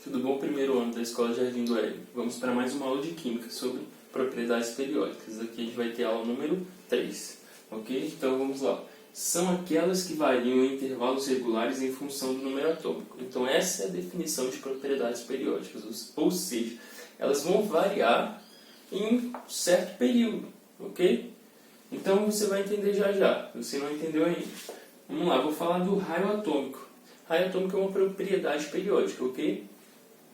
Tudo bom? Primeiro ano da Escola Jardim do Éden. Vamos para mais uma aula de Química sobre propriedades periódicas. Aqui a gente vai ter a aula número 3, ok? Então vamos lá. São aquelas que variam em intervalos regulares em função do número atômico. Então essa é a definição de propriedades periódicas, ou seja, elas vão variar em um certo período, ok? Então você vai entender já já, você não entendeu ainda. Vamos lá, vou falar do raio atômico. Raio atômico é uma propriedade periódica, ok?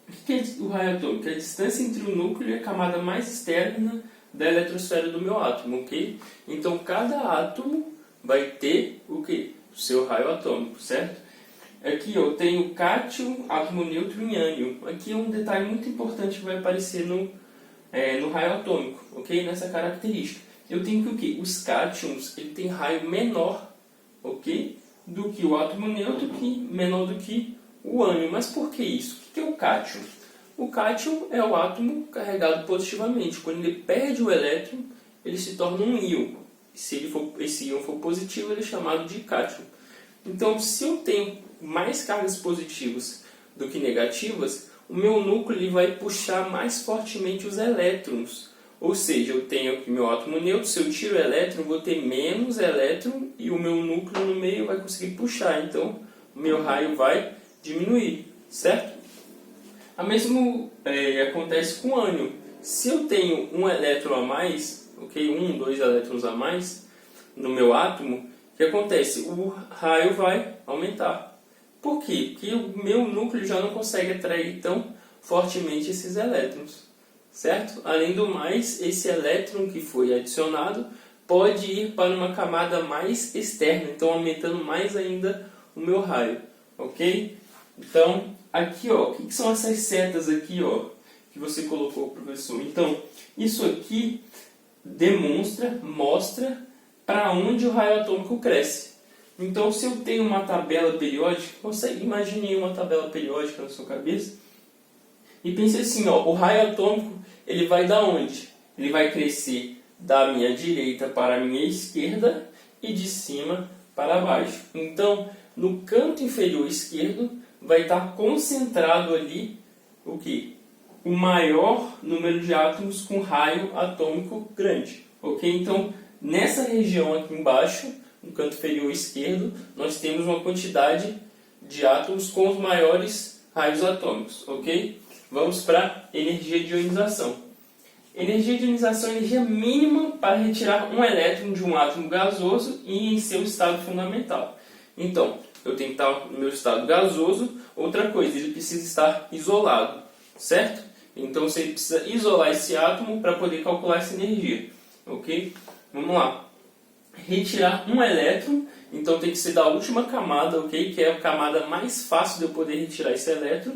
O que é o raio atômico? É a distância entre o núcleo e a camada mais externa da eletrosfera do meu átomo, ok? Então cada átomo vai ter o quê? O seu raio atômico, certo? Aqui eu tenho cátion, átomo neutro e ânion. Aqui é um detalhe muito importante que vai aparecer no raio atômico, ok? Nessa característica. Eu tenho que o quê? Os cátions, ele tem raio menor, ok? Do que o átomo neutro, que menor do que o ânion. Mas por que isso? O que é o cátion? O cátion é o átomo carregado positivamente. Quando ele perde o elétron, ele se torna um íon. Se esse íon for positivo, ele é chamado de cátion. Então, se eu tenho mais cargas positivas do que negativas, o meu núcleo ele vai puxar mais fortemente os elétrons. Ou seja, eu tenho aqui meu átomo neutro, se eu tiro o elétron, vou ter menos elétron e o meu núcleo no meio vai conseguir puxar. Então, o meu raio vai diminuir, certo? A mesmo acontece com o ânion. Se eu tenho um elétron a mais, ok, 2 elétrons a mais no meu átomo, o que acontece? O raio vai aumentar. Por quê? Porque o meu núcleo já não consegue atrair tão fortemente esses elétrons, certo? Além do mais, esse elétron que foi adicionado pode ir para uma camada mais externa, então aumentando mais ainda o meu raio, ok? Então, aqui, ó, o que são essas setas aqui, ó, que você colocou, professor? Então, isso aqui mostra para onde o raio atômico cresce. Então, se eu tenho uma tabela periódica, você imagine uma tabela periódica na sua cabeça e pense assim, ó, o raio atômico ele vai da onde? Ele vai crescer da minha direita para a minha esquerda e de cima para baixo. Então, no canto inferior esquerdo vai estar concentrado ali o que? O maior número de átomos com raio atômico grande, ok? Então, nessa região aqui embaixo, no canto inferior esquerdo, nós temos uma quantidade de átomos com os maiores raios atômicos, ok? Vamos para energia de ionização. Energia de ionização é a energia mínima para retirar um elétron de um átomo gasoso e em seu estado fundamental. Então, eu tenho que estar no meu estado gasoso. Outra coisa, ele precisa estar isolado, certo? Então, você precisa isolar esse átomo para poder calcular essa energia, ok? Vamos lá. Retirar um elétron, então tem que ser da última camada, ok? Que é a camada mais fácil de eu poder retirar esse elétron,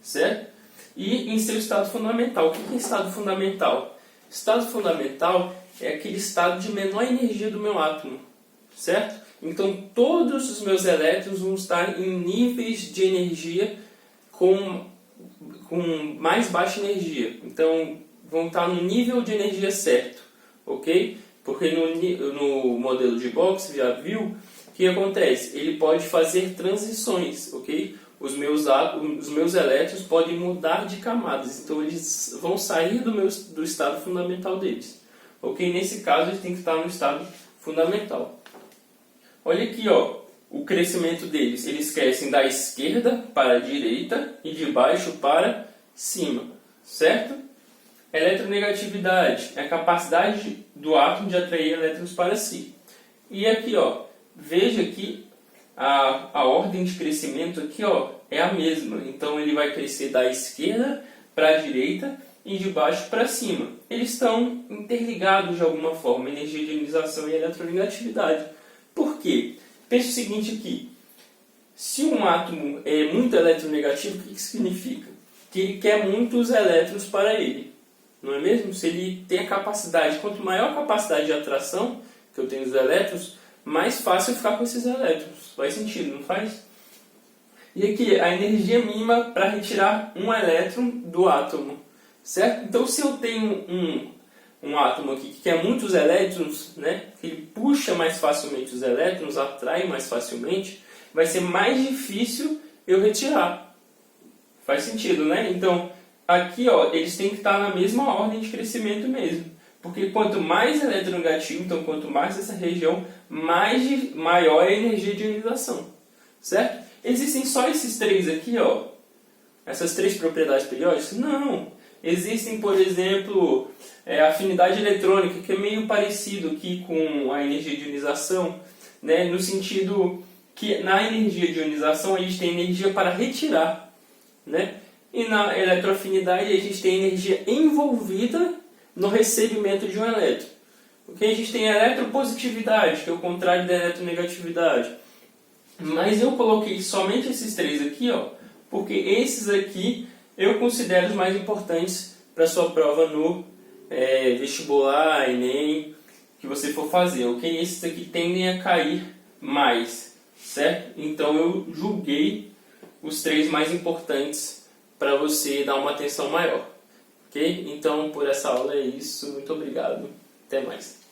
certo? E em seu estado fundamental. O que é estado fundamental? Estado fundamental é aquele estado de menor energia do meu átomo, certo? Então todos os meus elétrons vão estar em níveis de energia com mais baixa energia. Então vão estar no nível de energia certo, ok? Porque no modelo de Bohr, você já viu, o que acontece? Ele pode fazer transições, ok? Os meus elétrons podem mudar de camadas, então eles vão sair do estado fundamental deles, ok? Nesse caso, eles têm que estar no estado fundamental. Olha aqui, ó, o crescimento deles. Eles crescem da esquerda para a direita e de baixo para cima, certo? Eletronegatividade é a capacidade do átomo de atrair elétrons para si. E aqui, ó, veja que a ordem de crescimento aqui, ó, é a mesma. Então ele vai crescer da esquerda para a direita e de baixo para cima. Eles estão interligados de alguma forma, energia de ionização e eletronegatividade. Por quê? Pense o seguinte aqui. Se um átomo é muito eletronegativo, o que significa? Que ele quer muitos elétrons para ele. Não é mesmo? Se ele tem a capacidade, quanto maior a capacidade de atração que eu tenho dos elétrons, mais fácil eu ficar com esses elétrons. Faz sentido, não faz? E aqui, a energia mínima para retirar um elétron do átomo, certo? Então, se eu tenho um átomo aqui que quer muitos elétrons, né, que ele puxa mais facilmente os elétrons, atrai mais facilmente, vai ser mais difícil eu retirar. Faz sentido, né? Então, aqui, ó, eles têm que estar na mesma ordem de crescimento mesmo. Porque quanto mais eletronegativo, então quanto mais essa região, maior é a energia de ionização. Certo? Existem só esses três aqui, ó. Essas três propriedades periódicas? Não. Existem, por exemplo, a afinidade eletrônica, que é meio parecido aqui com a energia de ionização, né? No sentido que na energia de ionização a gente tem energia para retirar, né? E na eletroafinidade a gente tem energia envolvida no recebimento de um elétron. Porque a gente tem a eletropositividade, que é o contrário da eletronegatividade. Mas eu coloquei somente esses três aqui, ó, porque esses aqui eu considero os mais importantes para a sua prova no vestibular, Enem, que você for fazer, ok? Esses aqui tendem a cair mais, certo? Então eu julguei os três mais importantes para você dar uma atenção maior, ok? Então por essa aula é isso, muito obrigado, até mais.